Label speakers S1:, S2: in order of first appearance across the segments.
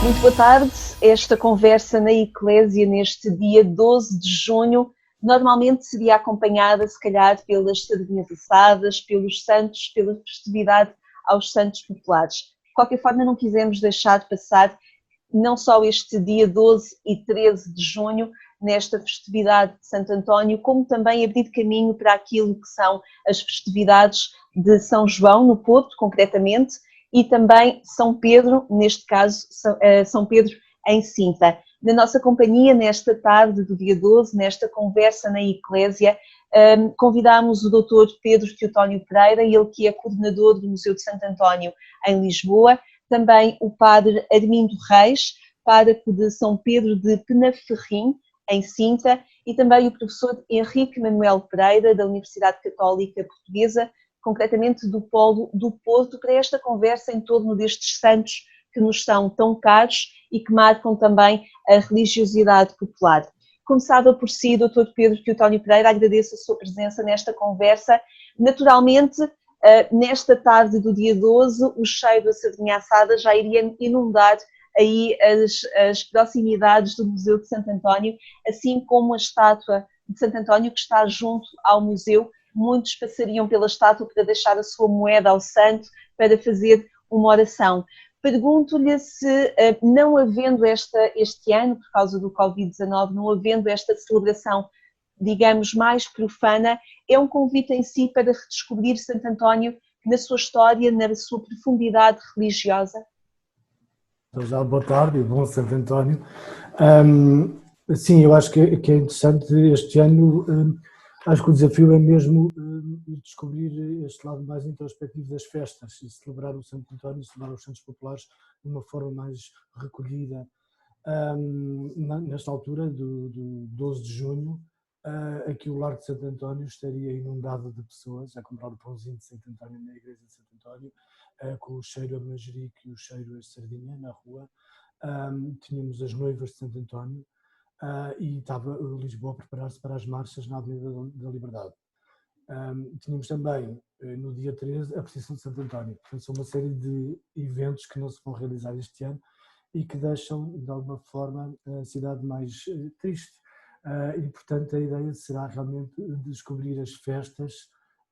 S1: Muito boa tarde. Esta conversa na Eclésia, neste dia 12 de junho, normalmente seria acompanhada, se calhar, pelas sardinhas assadas, pelos santos, pela festividade aos santos populares. De qualquer forma, não quisemos deixar passar não só este dia 12 e 13 de junho, nesta festividade de Santo António, como também abrir caminho para aquilo que são as festividades de São João, no Porto, concretamente, e também São Pedro, neste caso, São Pedro em Sinta. Na nossa companhia, nesta tarde do dia 12, nesta conversa na Eclésia, convidámos o Dr. Pedro Teotónio Pereira, ele que é coordenador do Museu de Santo António em Lisboa, também o Padre Armindo Reis, pároco de São Pedro de Penaferrim, em Sinta, e também o professor Henrique Manuel Pereira, da Universidade Católica Portuguesa, concretamente do Polo do Porto, para esta conversa em torno destes santos que nos são tão caros e que marcam também a religiosidade popular. Começava por si, Dr. Pedro Teotónio Pereira, agradeço a sua presença nesta conversa. Naturalmente, nesta tarde do dia 12, o cheiro da sardinha assada já iria inundar aí as proximidades do Museu de Santo António, assim como a estátua de Santo António que está junto ao museu. Muitos passariam pela estátua para deixar a sua moeda ao santo, para fazer uma oração. Pergunto-lhe se, não havendo este ano, por causa do Covid-19, não havendo esta celebração, digamos, mais profana, é um convite em si para redescobrir Santo António na sua história, na sua profundidade religiosa?
S2: Então, já boa tarde e bom Santo António. Sim, eu acho que é interessante este ano. Acho que o desafio é mesmo ir descobrir este lado mais introspectivo das festas e celebrar o Santo António, celebrar os Santos Populares de uma forma mais recolhida. Nesta altura do 12 de junho, aqui o Largo de Santo António estaria inundado de pessoas a comprar o pãozinho de Santo António na igreja de Santo António, com o cheiro a manjerico e o cheiro a sardinha na rua. Tínhamos as noivas de Santo António e estava Lisboa a preparar-se para as marchas na Avenida da Liberdade. Tínhamos também, no dia 13, a procissão de Santo António. Portanto, são uma série de eventos que não se vão realizar este ano e que deixam, de alguma forma, a cidade mais triste. E, portanto, a ideia será realmente descobrir as festas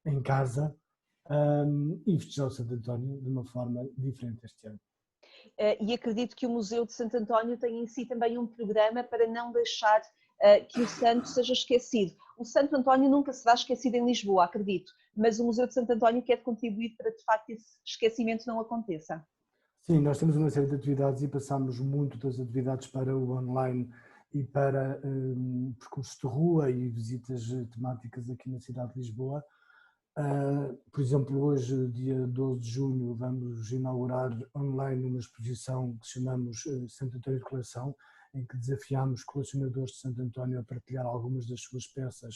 S2: em casa e festejar o Santo António de uma forma diferente este ano.
S1: E acredito que o Museu de Santo António tem em si também um programa para não deixar que o santo seja esquecido. O Santo António nunca será esquecido em Lisboa, acredito, mas o Museu de Santo António quer contribuir para que, de facto, esse esquecimento não aconteça.
S2: Sim, nós temos uma série de atividades e passamos muito das atividades para o online e para percursos de rua e visitas temáticas aqui na cidade de Lisboa. Por exemplo, hoje, dia 12 de junho, vamos inaugurar online uma exposição que chamamos Santo António de Coleção, em que desafiamos colecionadores de Santo António a partilhar algumas das suas peças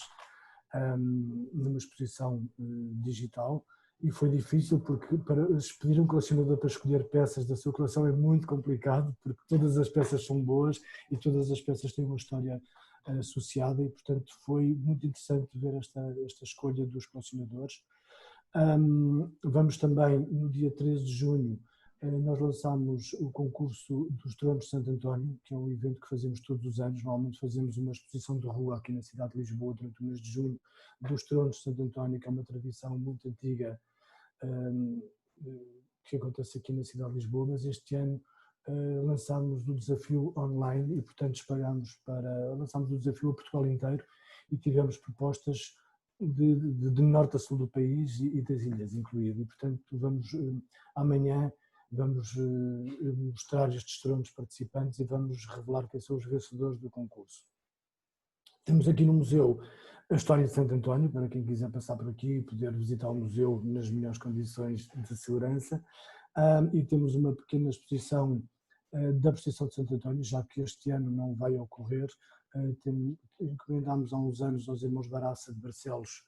S2: numa exposição digital. E foi difícil porque para pedir um colecionador para escolher peças da sua coleção é muito complicado, porque todas as peças são boas e todas as peças têm uma história associada e, portanto, foi muito interessante ver esta escolha dos colecionadores. Vamos também, no dia 13 de junho, nós lançamos o concurso dos Tronos de Santo António, que é um evento que fazemos todos os anos. Normalmente fazemos uma exposição de rua aqui na cidade de Lisboa durante o mês de junho dos Tronos de Santo António, que é uma tradição muito antiga que acontece aqui na cidade de Lisboa, mas este ano lançámos o desafio online e, portanto, lançámos o desafio a Portugal inteiro e tivemos propostas de norte a sul do país e das ilhas incluído. E, portanto, amanhã vamos mostrar estes tronos participantes e vamos revelar quem são os vencedores do concurso. Temos aqui no museu a história de Santo António, para quem quiser passar por aqui e poder visitar o museu nas melhores condições de segurança. E temos uma pequena exposição da procissão de Santo António, já que este ano não vai ocorrer. Encomendámos há uns anos aos irmãos Baraça de Barcelos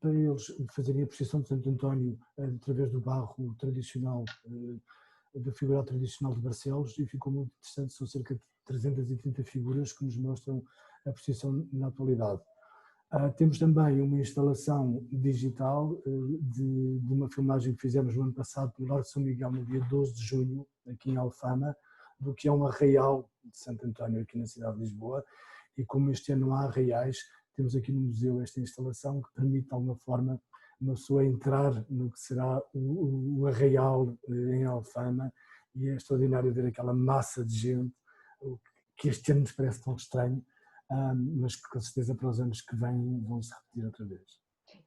S2: para eles fazerem a procissão de Santo António através do barro tradicional, da figura tradicional de Barcelos, e ficou muito interessante. São cerca de 330 figuras que nos mostram a procissão na atualidade. Temos também uma instalação digital de uma filmagem que fizemos no ano passado no Largo de São Miguel, no dia 12 de junho, aqui em Alfama, do que é um arraial de Santo António aqui na cidade de Lisboa. E como este ano não há arraiais, temos aqui no museu esta instalação que permite de alguma forma uma pessoa entrar no que será o arraial em Alfama, e é extraordinário ver aquela massa de gente, que este ano nos parece tão estranho, mas que com certeza para os anos que vêm vão se repetir outra vez.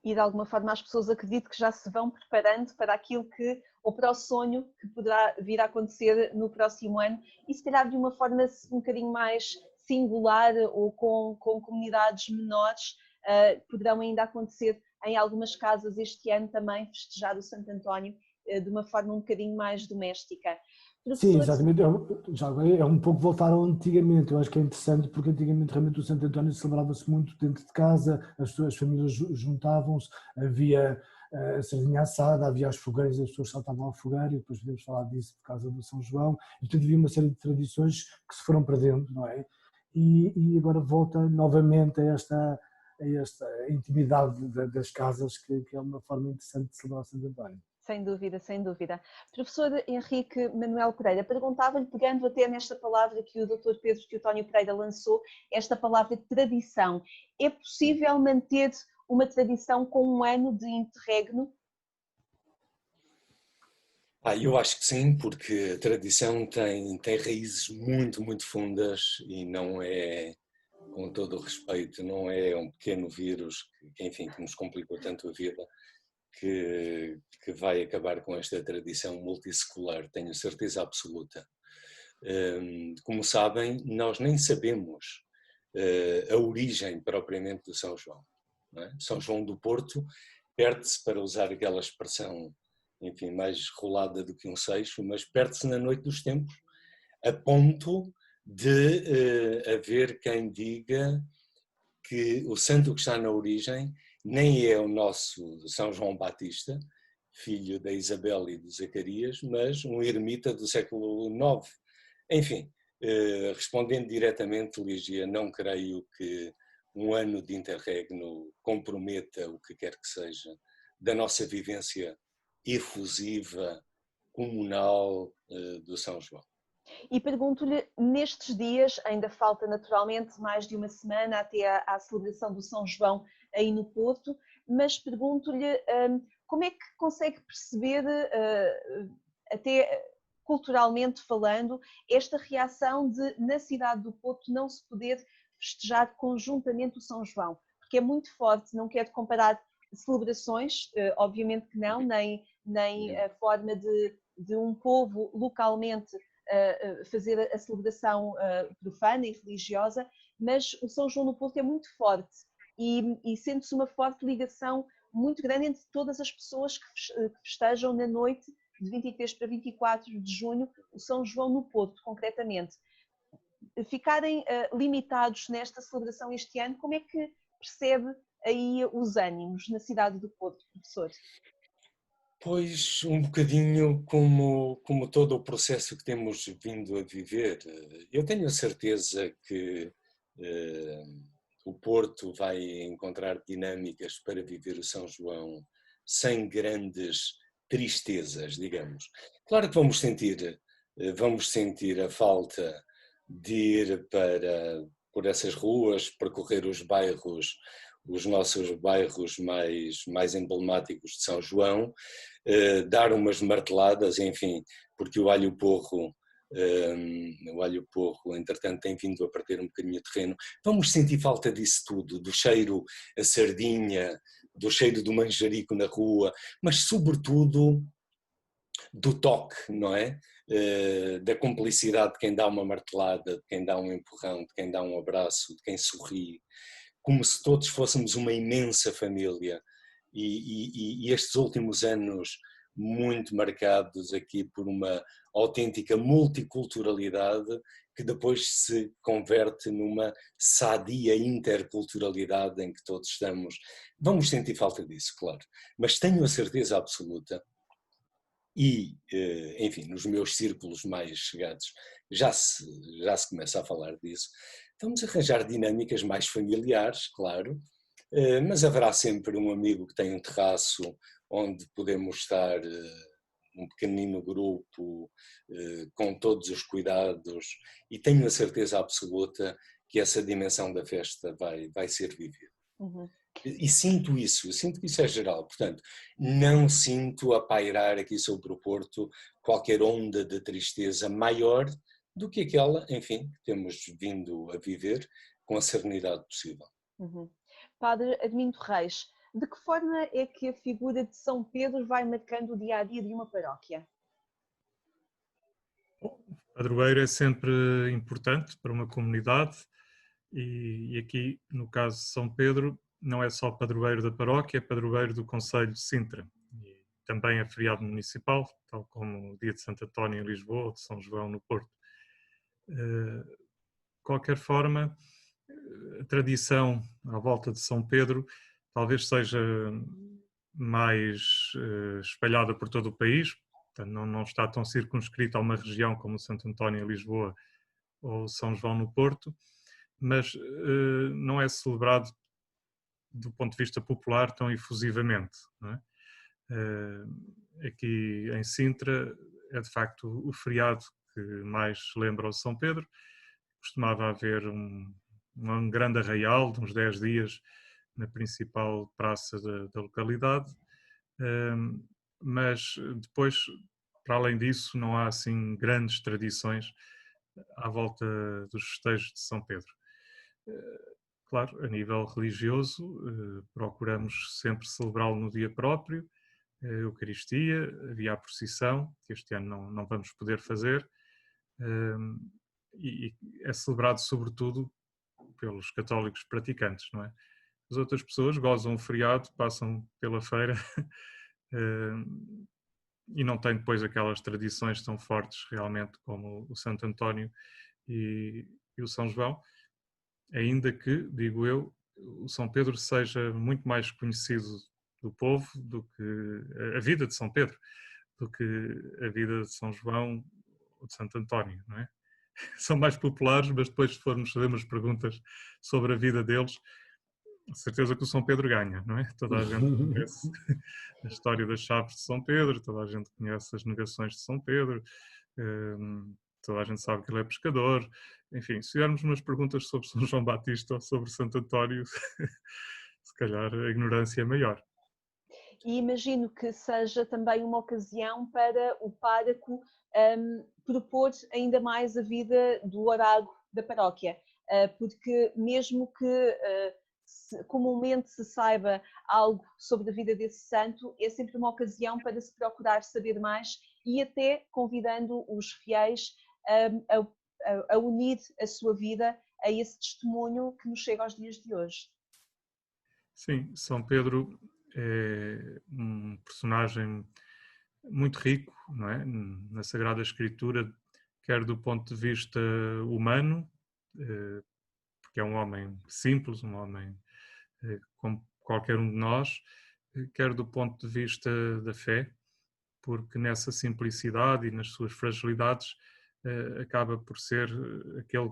S1: E de alguma forma as pessoas acredito que já se vão preparando para aquilo que, ou para o sonho que poderá vir a acontecer no próximo ano, e se calhar de uma forma um bocadinho mais singular ou com comunidades menores, poderão ainda acontecer em algumas casas este ano também festejar o Santo António de uma forma um bocadinho mais doméstica.
S2: Sim, exatamente. Já agora é um pouco voltar ao antigamente. Eu acho que é interessante porque antigamente realmente o Santo António celebrava-se muito dentro de casa, as famílias juntavam-se, havia a sardinha assada, havia as fogueiras, as pessoas saltavam ao fogueiro, e depois podemos falar disso por causa do São João, e portanto havia uma série de tradições que se foram perdendo, não é? E agora volta novamente a esta intimidade das casas, que é uma forma interessante de celebrar o Santo António.
S1: Sem dúvida, sem dúvida. Professor Henrique Manuel Pereira, perguntava-lhe, pegando até nesta palavra que o Dr. Pedro Teotónio Pereira lançou, esta palavra tradição, é possível manter uma tradição com um ano de interregno?
S3: Eu acho que sim, porque a tradição tem raízes muito, muito fundas e não é, com todo o respeito, não é um pequeno vírus que nos complicou tanto a vida, que vai acabar com esta tradição multissecular, tenho certeza absoluta. Como sabem, nós nem sabemos a origem propriamente do São João. Não é? São João do Porto perde-se, para usar aquela expressão, mais rolada do que um seixo, mas perde-se na noite dos tempos, a ponto de haver quem diga que o santo que está na origem nem é o nosso São João Batista, filho da Isabel e do Zacarias, mas um ermita do século IX. Enfim, respondendo diretamente, Lígia, não creio que um ano de interregno comprometa o que quer que seja da nossa vivência efusiva, comunal do São João.
S1: E pergunto-lhe, nestes dias, ainda falta naturalmente mais de uma semana até à celebração do São João aí no Porto, mas pergunto-lhe como é que consegue perceber, até culturalmente falando, esta reação de, na cidade do Porto, não se poder festejar conjuntamente o São João, porque é muito forte, não quero comparar celebrações, obviamente que não, nem a forma de um povo localmente fazer a celebração profana e religiosa, mas o São João no Porto é muito forte e sente-se uma forte ligação muito grande entre todas as pessoas que festejam na noite de 23 para 24 de junho o São João no Porto, concretamente. Ficarem limitados nesta celebração este ano, como é que percebe aí os ânimos na cidade do Porto, professor?
S3: Pois, um bocadinho como todo o processo que temos vindo a viver. Eu tenho a certeza que o Porto vai encontrar dinâmicas para viver o São João sem grandes tristezas, digamos. Claro que vamos sentir a falta de ir por essas ruas, percorrer os nossos bairros mais emblemáticos de São João, dar umas marteladas, enfim, porque o alho porro, entretanto, tem vindo a perder um bocadinho de terreno. Vamos sentir falta disso tudo, do cheiro a sardinha, do cheiro do manjerico na rua, mas sobretudo do toque, não é? Da cumplicidade de quem dá uma martelada, de quem dá um empurrão, de quem dá um abraço, de quem sorri, como se todos fôssemos uma imensa família. E estes últimos anos muito marcados aqui por uma autêntica multiculturalidade que depois se converte numa sadia interculturalidade em que todos estamos. Vamos sentir falta disso, claro, mas tenho a certeza absoluta e, enfim, nos meus círculos mais chegados já se começa a falar disso. Vamos arranjar dinâmicas mais familiares, claro, mas haverá sempre um amigo que tem um terraço onde podemos estar um pequenino grupo, com todos os cuidados, e tenho a certeza absoluta que essa dimensão da festa vai ser vivida.
S1: Uhum.
S3: E sinto isso, eu sinto que isso é geral, portanto, não sinto a pairar aqui sobre o Porto qualquer onda de tristeza maior do que aquela, enfim, que temos vindo a viver com a serenidade possível.
S1: Uhum. Padre Armindo Reis, de que forma é que a figura de São Pedro vai marcando o dia-a-dia de uma paróquia?
S4: O padroeiro é sempre importante para uma comunidade e aqui, no caso de São Pedro, não é só padroeiro da paróquia, é padroeiro do concelho de Sintra. E também é feriado municipal, tal como o dia de Santo António em Lisboa ou de São João no Porto. De qualquer forma, a tradição à volta de São Pedro talvez seja mais espalhada por todo o país, portanto, não está tão circunscrita a uma região como Santo António em Lisboa ou São João no Porto, mas não é celebrado do ponto de vista popular tão efusivamente. Não é? Aqui em Sintra é de facto o feriado que mais lembra o São Pedro. Costumava haver um grande arraial de uns 10 dias na principal praça da localidade, mas depois, para além disso, não há assim grandes tradições à volta dos festejos de São Pedro. Claro, a nível religioso, procuramos sempre celebrá-lo no dia próprio, a Eucaristia, havia a procissão, que este ano não vamos poder fazer, e é celebrado sobretudo pelos católicos praticantes, não é? As outras pessoas gozam o feriado, passam pela feira e não têm depois aquelas tradições tão fortes realmente como o Santo António e o São João, ainda que, digo eu, o São Pedro seja muito mais conhecido do povo do que a vida de São Pedro, do que a vida de São João ou de Santo António, não é? São mais populares, mas depois se formos fazer umas perguntas sobre a vida deles, certeza que o São Pedro ganha, não é? Toda a gente conhece a história das chaves de São Pedro, toda a gente conhece as negações de São Pedro, toda a gente sabe que ele é pescador. Enfim, se fizermos umas perguntas sobre São João Batista ou sobre Santo António, se calhar a ignorância é maior.
S1: E imagino que seja também uma ocasião para o pároco propor ainda mais a vida do orago da paróquia, porque mesmo que comumente se saiba algo sobre a vida desse santo, é sempre uma ocasião para se procurar saber mais e até convidando os fiéis a unir a sua vida a esse testemunho que nos chega aos dias de hoje.
S4: Sim, São Pedro é um personagem muito rico, não é? Na Sagrada Escritura, quer do ponto de vista humano, porque é um homem simples, um homem como qualquer um de nós, quer do ponto de vista da fé, porque nessa simplicidade e nas suas fragilidades acaba por ser aquele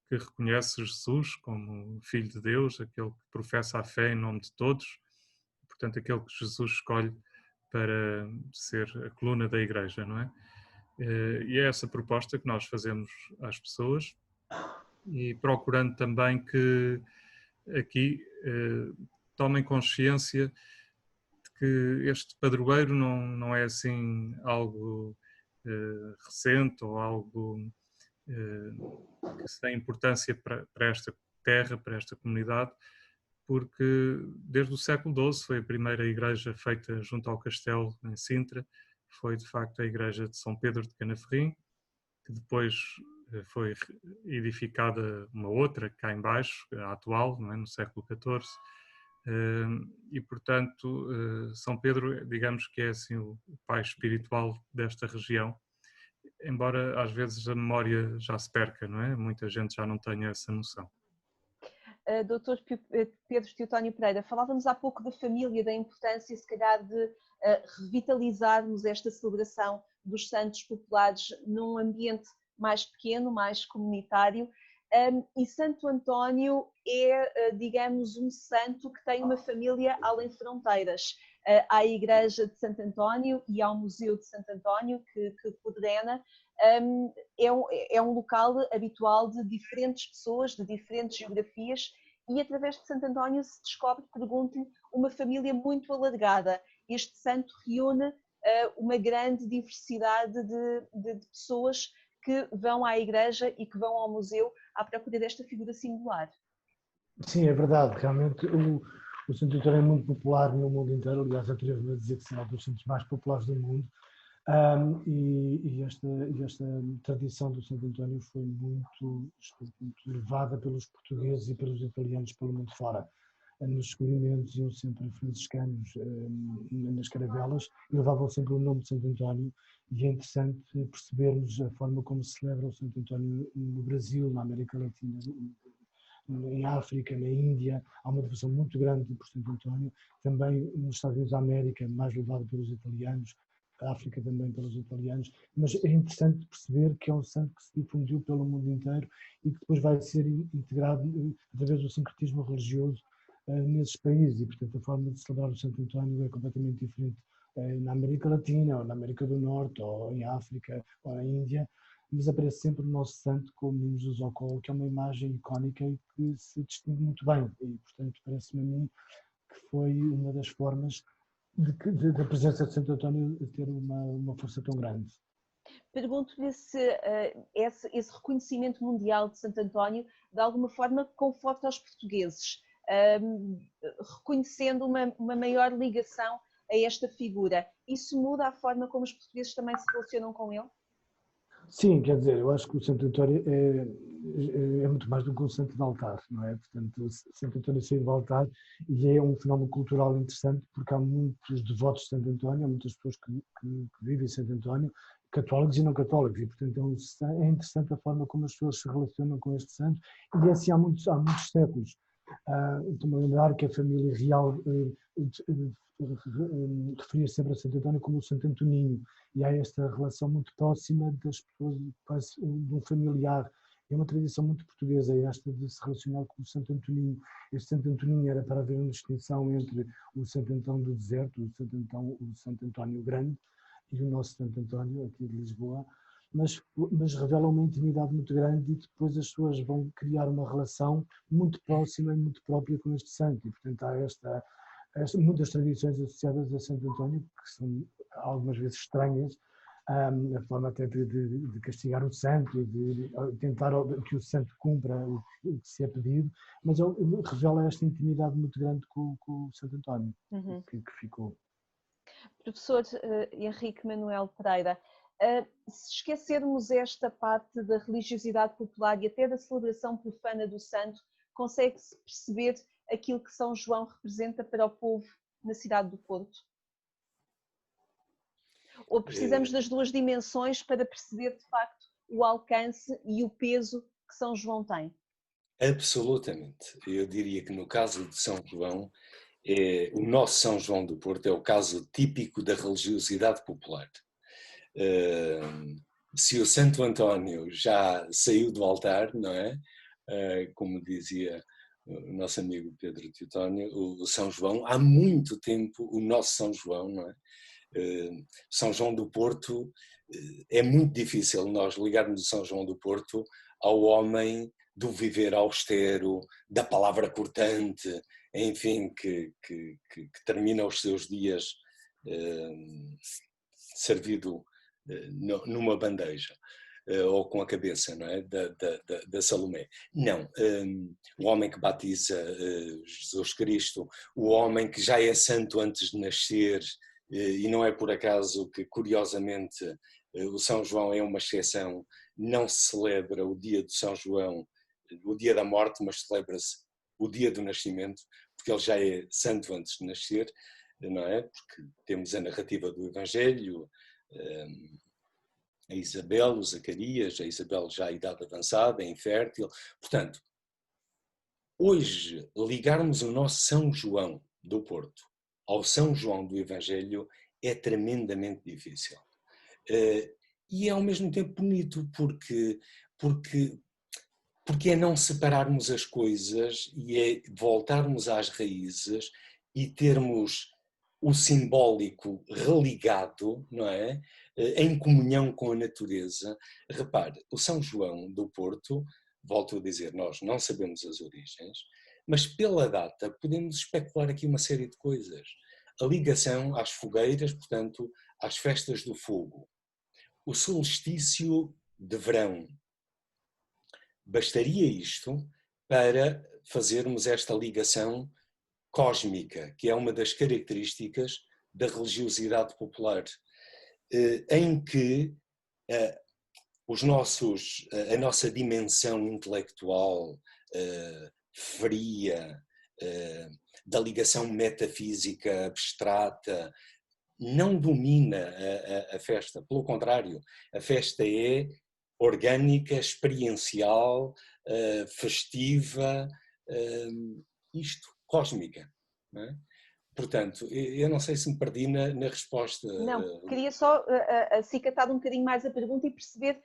S4: que reconhece Jesus como Filho de Deus, aquele que professa a fé em nome de todos, portanto aquele que Jesus escolhe para ser a coluna da Igreja, não é? E é essa proposta que nós fazemos às pessoas e procurando também que aqui tomem consciência de que este padroeiro não é assim algo recente ou algo que se tem importância para esta terra, para esta comunidade, porque desde o século XII foi a primeira igreja feita junto ao castelo em Sintra, foi de facto a igreja de São Pedro de Canaferrim, que depois foi edificada uma outra cá em baixo, a atual, não é, no século XIV, e portanto São Pedro, digamos que é assim o pai espiritual desta região, embora às vezes a memória já se perca, não é? Muita gente já não tenha essa noção.
S1: Dr. Pedro Teotónio Pereira, falávamos há pouco da família, da importância, se calhar, de revitalizarmos esta celebração dos santos populares num ambiente mais pequeno, mais comunitário. E Santo António é, digamos, um santo que tem uma família além fronteiras. à Igreja de Santo António e ao Museu de Santo António, que coordena. É um local habitual de diferentes pessoas, de diferentes geografias, e através de Santo António se descobre, pergunto-lhe, uma família muito alargada. Este santo reúne uma grande diversidade de pessoas que vão à igreja e que vão ao museu à procura desta figura singular.
S2: Sim, é verdade. Realmente o Santo António é muito popular no mundo inteiro. Aliás, atrevo-me a dizer que será um dos santos mais populares do mundo. E esta tradição do Santo António foi muito levada pelos portugueses e pelos italianos pelo mundo fora. Nos descobrimentos iam sempre franciscanos nas caravelas e levavam sempre o nome de Santo António, e é interessante percebermos a forma como se celebra o Santo António no Brasil, na América Latina, em África, na Índia. Há uma devoção muito grande por Santo António, também nos Estados Unidos da América, mais levado pelos italianos, a África também pelos italianos, mas é interessante perceber que é um santo que se difundiu pelo mundo inteiro e que depois vai ser integrado através do sincretismo religioso nesses países, e portanto a forma de celebrar o Santo António é completamente diferente na América Latina, ou na América do Norte, ou em África, ou na Índia, mas aparece sempre o nosso santo com o menino Jesus ao colo, que é uma imagem icónica e que se distingue muito bem, e portanto parece-me a mim que foi uma das formas da presença de Santo António ter uma força tão grande.
S1: Pergunto-lhe se esse reconhecimento mundial de Santo António de alguma forma conforta os portugueses, reconhecendo uma maior ligação a esta figura. Isso muda a forma como os portugueses também se relacionam com ele?
S2: Sim, quer dizer, eu acho que o Santo António é muito mais do que um santo de altar, não é? Portanto, o Santo António saiu do altar e é um fenómeno cultural interessante, porque há muitos devotos de Santo António, há muitas pessoas que vivem em Santo António, católicos e não católicos, e portanto é interessante a forma como as pessoas se relacionam com este santo, e é assim há muitos séculos. Estou-me a lembrar que a família real referia sempre a Santo António como o Santo Antoninho, e há esta relação muito próxima das pessoas, quase de um familiar. É uma tradição muito portuguesa esta de se relacionar com o Santo Antoninho. Este Santo Antoninho era para haver uma distinção entre o Santo Antão do Deserto, o Santo António Grande, e o nosso Santo António, aqui de Lisboa, mas revela uma intimidade muito grande, e depois as pessoas vão criar uma relação muito próxima e muito própria com este santo, e portanto há muitas tradições associadas a Santo António, que são algumas vezes estranhas, a forma até de castigar o santo e de tentar que o santo cumpra o que se é pedido, mas revela esta intimidade muito grande com o Santo António, que ficou.
S1: Professor Henrique Manuel Pereira, se esquecermos esta parte da religiosidade popular e até da celebração profana do santo, consegue-se perceber aquilo que São João representa para o povo na cidade do Porto? Ou precisamos das duas dimensões para perceber de facto o alcance e o peso que São João tem?
S3: Absolutamente. Eu diria que no caso de São João, o nosso São João do Porto é o caso típico da religiosidade popular. Se o Santo António já saiu do altar, não é? Como dizia o nosso amigo Pedro Teutónio, o São João, há muito tempo o nosso São João, não é? São João do Porto, é muito difícil nós ligarmos o São João do Porto ao homem do viver austero, da palavra cortante, enfim, que termina os seus dias servido numa bandeja, ou com a cabeça, não é? da Salomé. Não, o homem que batiza Jesus Cristo, o homem que já é santo antes de nascer, e não é por acaso que, curiosamente, o São João é uma exceção, não se celebra o dia de São João, o dia da morte, mas celebra-se o dia do nascimento, porque ele já é santo antes de nascer, não é? Porque temos a narrativa do Evangelho, a Isabel, o Zacarias, a Isabel já à idade avançada, é infértil. Portanto, hoje, ligarmos o nosso São João do Porto ao São João do Evangelho é tremendamente difícil. E é ao mesmo tempo bonito, porque é não separarmos as coisas e é voltarmos às raízes e termos o simbólico religado, não é? Em comunhão com a natureza. Repare, o São João do Porto, volto a dizer, nós não sabemos as origens, mas pela data podemos especular aqui uma série de coisas. A ligação às fogueiras, portanto, às festas do fogo. O solstício de verão. Bastaria isto para fazermos esta ligação cósmica, que é uma das características da religiosidade popular, em que a nossa dimensão intelectual fria, da ligação metafísica abstrata, não domina a festa. Pelo contrário, a festa é orgânica, experiencial, festiva, cósmica. Não é? Portanto, eu não sei se me perdi na resposta.
S1: Não, queria só acicatar um bocadinho mais a pergunta e perceber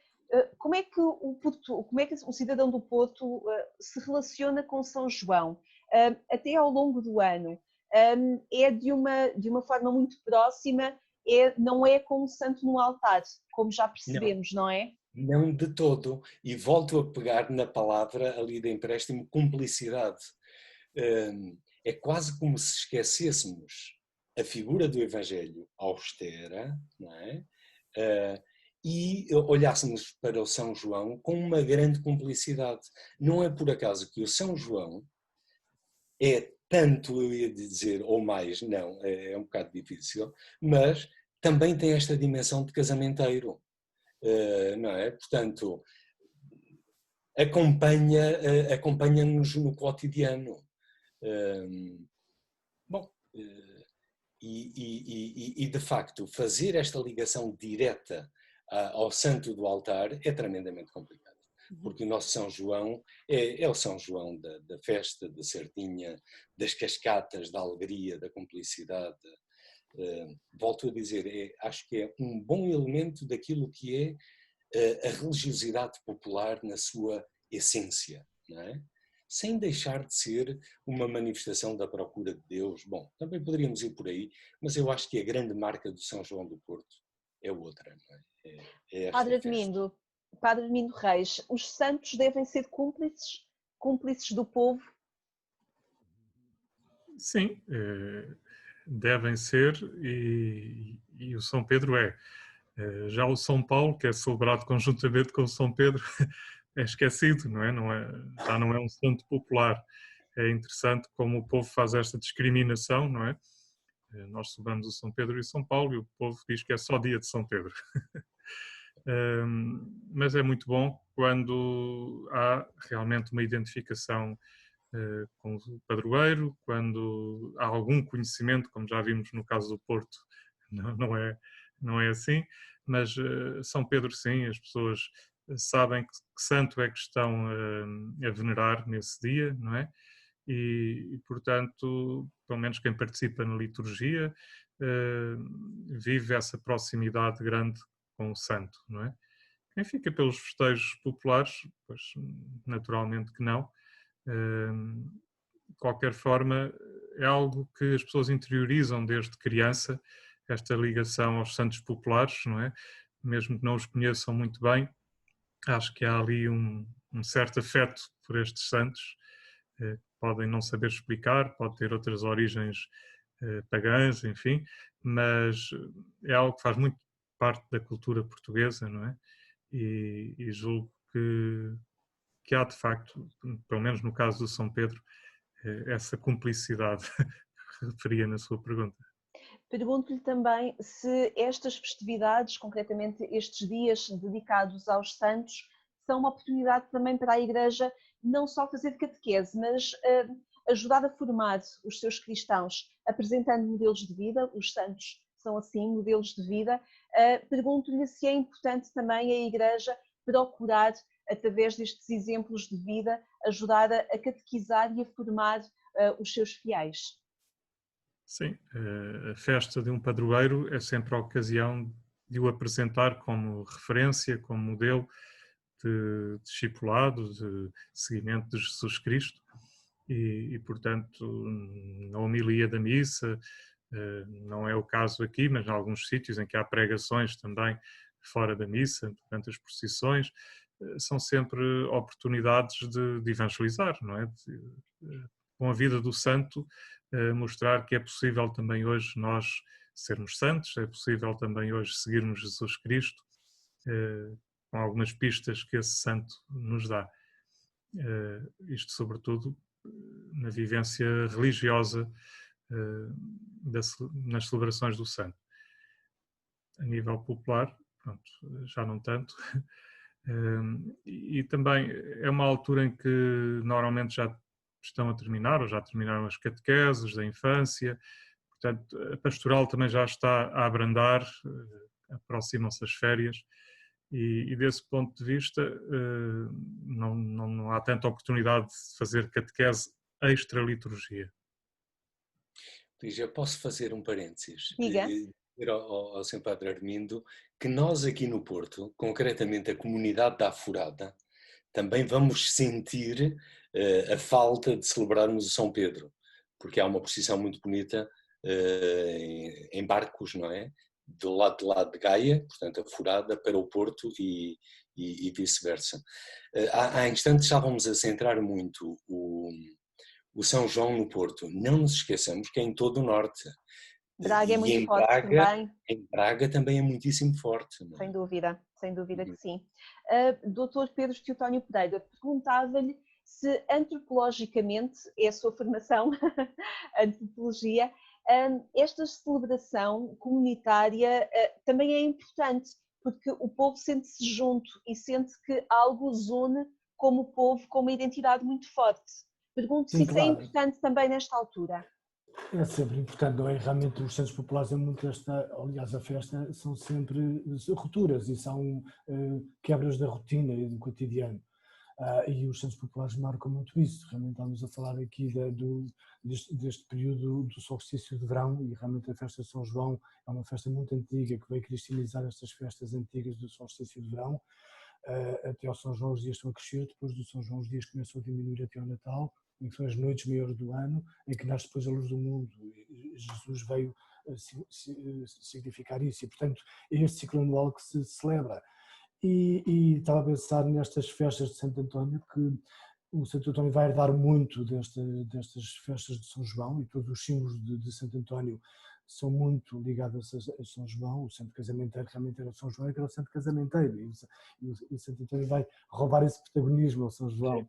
S1: como é que o cidadão do Porto se relaciona com São João, até ao longo do ano. É de uma forma muito próxima, não é como santo no altar, como já percebemos, não é?
S3: Não de todo. E volto a pegar na palavra ali de empréstimo, cumplicidade. É quase como se esquecêssemos a figura do Evangelho austera, não é? E olhássemos para o São João com uma grande cumplicidade. Não é por acaso que o São João é tanto, eu ia dizer, ou mais, não, é um bocado difícil, mas também tem esta dimensão de casamenteiro, não é? Portanto, acompanha-nos no cotidiano. Bom, e de facto, fazer esta ligação direta ao santo do altar é tremendamente complicado, porque o nosso São João é o São João da festa, da sardinha, das cascatas, da alegria, da cumplicidade. Volto a dizer, acho que é um bom elemento daquilo que é a religiosidade popular na sua essência, não é? Sem deixar de ser uma manifestação da procura de Deus. Bom, também poderíamos ir por aí, mas eu acho que a grande marca do São João do Porto é outra, não é? É esta festa.
S1: Padre Armindo Reis, os santos devem ser cúmplices do povo?
S4: Sim, devem ser e o São Pedro é. Já o São Paulo, que é celebrado conjuntamente com o São Pedro, é esquecido, não é? Já não é um santo popular. É interessante como o povo faz esta discriminação, não é? Nós celebramos o São Pedro e São Paulo e o povo diz que é só dia de São Pedro. Mas é muito bom quando há realmente uma identificação com o padroeiro, quando há algum conhecimento, como já vimos no caso do Porto, não é assim, mas São Pedro sim, as pessoas sabem que santo é que estão a venerar nesse dia, não é? E, portanto, pelo menos quem participa na liturgia vive essa proximidade grande com o santo, não é? Quem fica pelos festejos populares, pois naturalmente que não. De qualquer forma, é algo que as pessoas interiorizam desde criança, esta ligação aos santos populares, não é? Mesmo que não os conheçam muito bem, acho que há ali um certo afeto por estes santos, podem não saber explicar, pode ter outras origens pagãs, enfim, mas é algo que faz muito parte da cultura portuguesa, não é? E julgo que há de facto, pelo menos no caso do São Pedro, essa cumplicidade que referia na sua pergunta.
S1: Pergunto-lhe também se estas festividades, concretamente estes dias dedicados aos santos, são uma oportunidade também para a Igreja não só fazer catequese, mas ajudar a formar os seus cristãos, apresentando modelos de vida. Os santos são assim, modelos de vida. Pergunto-lhe se é importante também a Igreja procurar, através destes exemplos de vida, ajudar a catequizar e a formar os seus fiéis.
S4: Sim, a festa de um padroeiro é sempre a ocasião de o apresentar como referência, como modelo de discipulado, de seguimento de Jesus Cristo e, portanto, na homilia da missa, Não é o caso aqui, mas em alguns sítios em que há pregações também fora da missa, durante as procissões, são sempre oportunidades de evangelizar, não é? Com a vida do santo, mostrar que é possível também hoje nós sermos santos, é possível também hoje seguirmos Jesus Cristo, com algumas pistas que esse santo nos dá. Isto sobretudo na vivência religiosa, nas celebrações do santo. A nível popular, pronto, já não tanto. E também é uma altura em que normalmente já estão a terminar, ou já terminaram as catequeses da infância, portanto a pastoral também já está a abrandar, aproximam-se as férias, e desse ponto de vista não há tanta oportunidade de fazer catequese extra-liturgia.
S3: Lígia, posso fazer um parênteses?
S1: Diga.
S3: Dizer ao Sr. Padre Armindo que nós aqui no Porto, concretamente a comunidade da Afurada, também vamos sentir a falta de celebrarmos o São Pedro, porque há uma procissão muito bonita em barcos, não é? Do lado de lá de Gaia, portanto a Furada, para o Porto e vice-versa. Há instantes estávamos a centrar muito o São João no Porto. Não nos esqueçamos que é em todo o norte.
S1: Braga é muito
S3: em
S1: forte também.
S3: Em Braga também é muitíssimo forte. Não é?
S1: Sem dúvida que sim. Dr. Pedro Teotónio Pereira, perguntava-lhe se antropologicamente, é a sua formação, antropologia, esta celebração comunitária também é importante, porque o povo sente-se junto e sente que algo os une como povo, com uma identidade muito forte. Pergunto se isso é importante também nesta altura.
S2: É sempre importante, não é? Realmente os centros populares é muito aliás a festa são sempre rupturas e são quebras da rotina e do cotidiano. E os centros populares marcam muito isso. Realmente estamos a falar aqui deste período do solstício de verão, e realmente a festa de São João é uma festa muito antiga que veio cristianizar estas festas antigas do solstício de verão. Até ao São João os dias estão a crescer, depois do São João os dias começam a diminuir até ao Natal, em que são as noites maiores do ano, em que nasce depois a luz do mundo. Jesus veio significar isso, e portanto é este ciclo anual que se celebra. E estava a pensar nestas festas de Santo António, que o Santo António vai herdar muito destas festas de São João, e todos os símbolos de Santo António são muito ligados a São João. O santo casamenteiro realmente era São João, que era o santo casamenteiro, e o Santo António vai roubar esse protagonismo ao São João.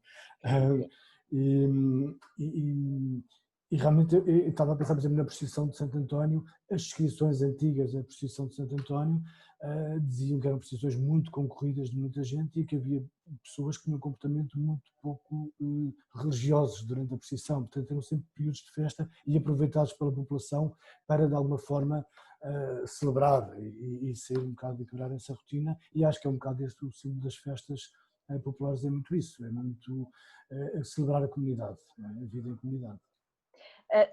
S2: E realmente eu estava a pensar, por exemplo, na procissão de Santo António. As descrições antigas da procissão de Santo António diziam que eram procissões muito concorridas de muita gente, e que havia pessoas que tinham um comportamento muito pouco religiosos durante a procissão. Portanto, eram sempre períodos de festa e aproveitados pela população para, de alguma forma, celebrar e ser um bocado de quebrar essa rotina. E acho que é um bocado este o símbolo das festas populares, é muito isso, é muito celebrar a comunidade, a vida em comunidade.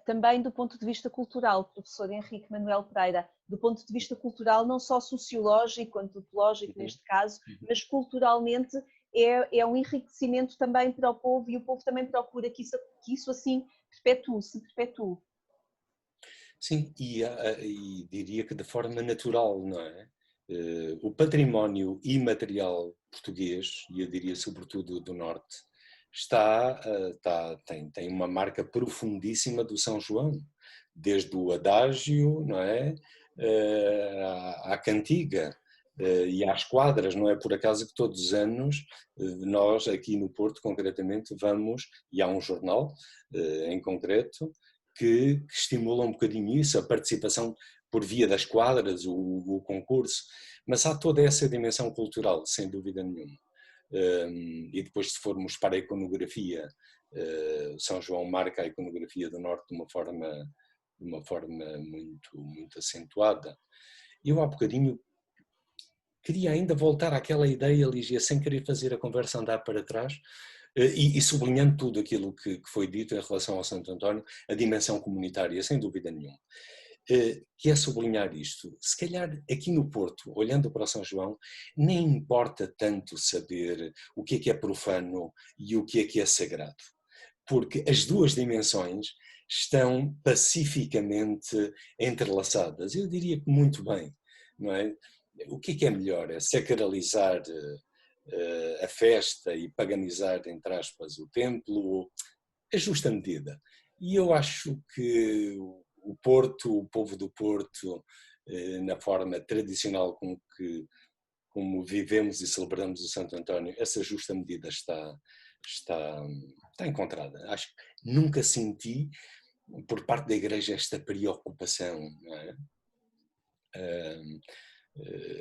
S1: Também do ponto de vista cultural, professor Henrique Manuel Pereira, do ponto de vista cultural, não só sociológico, antropológico neste caso, mas culturalmente é um enriquecimento também para o povo, e o povo também procura que isso assim se perpetue.
S3: Sim, e diria que de forma natural, não é? O património imaterial português, e eu diria sobretudo do Norte, tem uma marca profundíssima do São João, desde o adágio, não é? À cantiga e às quadras. Não é por acaso que todos os anos nós aqui no Porto concretamente vamos, e há um jornal em concreto que estimula um bocadinho isso, a participação por via das quadras, o concurso, mas há toda essa dimensão cultural, sem dúvida nenhuma. E depois, se formos para a iconografia, São João marca a iconografia do Norte de uma forma muito, muito acentuada. Eu há bocadinho queria ainda voltar àquela ideia, Lígia, sem querer fazer a conversa andar para trás, e sublinhando tudo aquilo que foi dito em relação ao Santo António, a dimensão comunitária, sem dúvida nenhuma. Que é sublinhar isto. Se calhar aqui no Porto, olhando para o São João, nem importa tanto saber o que é profano e o que é sagrado, porque as duas dimensões estão pacificamente entrelaçadas. Eu diria que muito bem, não é? O que é melhor? É sacralizar a festa e paganizar, entre aspas, o templo? A justa medida. E eu acho que o Porto, o povo do Porto, na forma tradicional como vivemos e celebramos o Santo António, essa justa medida está encontrada. Acho que nunca senti por parte da Igreja esta preocupação, não é?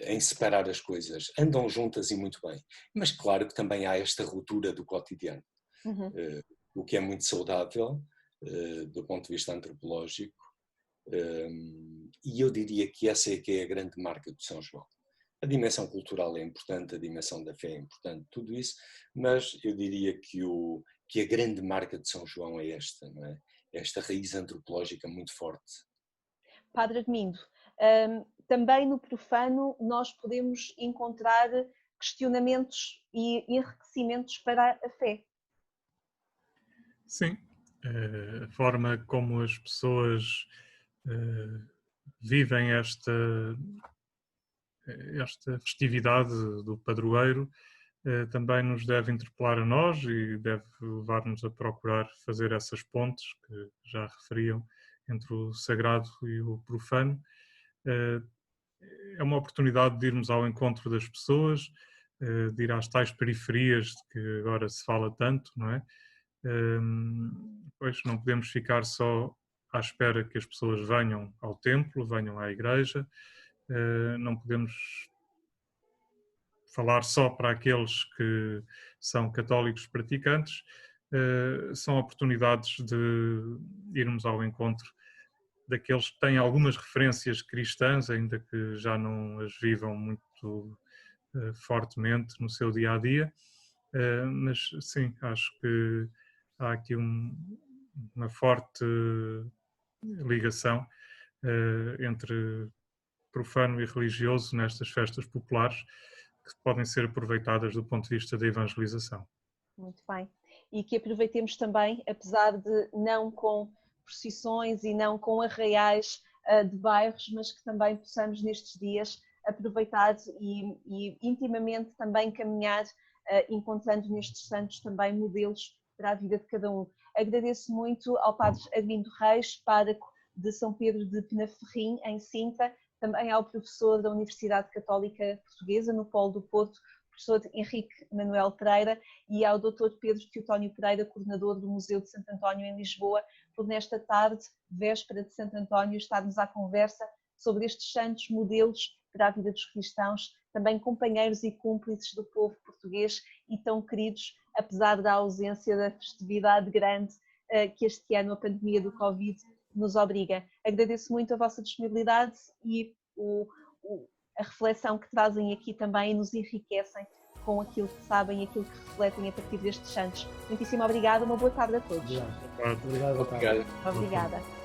S3: Em separar as coisas. Andam juntas e muito bem. Mas claro que também há esta ruptura do cotidiano, o que é muito saudável do ponto de vista antropológico, e eu diria que essa é que é a grande marca de São João. A dimensão cultural é importante, a dimensão da fé é importante, tudo isso, mas eu diria que a grande marca de São João é esta, não é? Esta raiz antropológica muito forte.
S1: Padre Armindo, também no profano nós podemos encontrar questionamentos e enriquecimentos para a fé.
S4: Sim, a forma como as pessoas vivem esta festividade do padroeiro também nos deve interpelar a nós e deve levar-nos a procurar fazer essas pontes que já referiam entre o sagrado e o profano. É uma oportunidade de irmos ao encontro das pessoas, de ir às tais periferias de que agora se fala tanto, não é? Pois não podemos ficar só à espera que as pessoas venham ao templo, venham à igreja, não podemos falar só para aqueles que são católicos praticantes, são oportunidades de irmos ao encontro daqueles que têm algumas referências cristãs, ainda que já não as vivam muito fortemente no seu dia-a-dia, mas sim, acho que há aqui uma forte ligação entre profano e religioso nestas festas populares que podem ser aproveitadas do ponto de vista da evangelização.
S1: Muito bem. E que aproveitemos também, apesar de não com procissões e não com arraiais de bairros, mas que também possamos nestes dias aproveitar e intimamente também caminhar, encontrando nestes santos também modelos para a vida de cada um. Agradeço muito ao Padre Armindo Reis, pároco de São Pedro de Penaferrim, em Sintra, também ao professor da Universidade Católica Portuguesa, no Polo do Porto, professor Henrique Manuel Pereira, e ao Dr. Pedro Teotónio Pereira, coordenador do Museu de Santo António em Lisboa, por nesta tarde, véspera de Santo António, estarmos à conversa sobre estes santos modelos para a vida dos cristãos, também companheiros e cúmplices do povo português e tão queridos, apesar da ausência da festividade grande que este ano a pandemia do Covid nos obriga. Agradeço muito a vossa disponibilidade e a reflexão que trazem aqui também e nos enriquecem com aquilo que sabem e aquilo que refletem a partir destes santos. Muitíssimo obrigada, uma boa tarde a todos.
S2: Obrigado.
S1: Obrigada.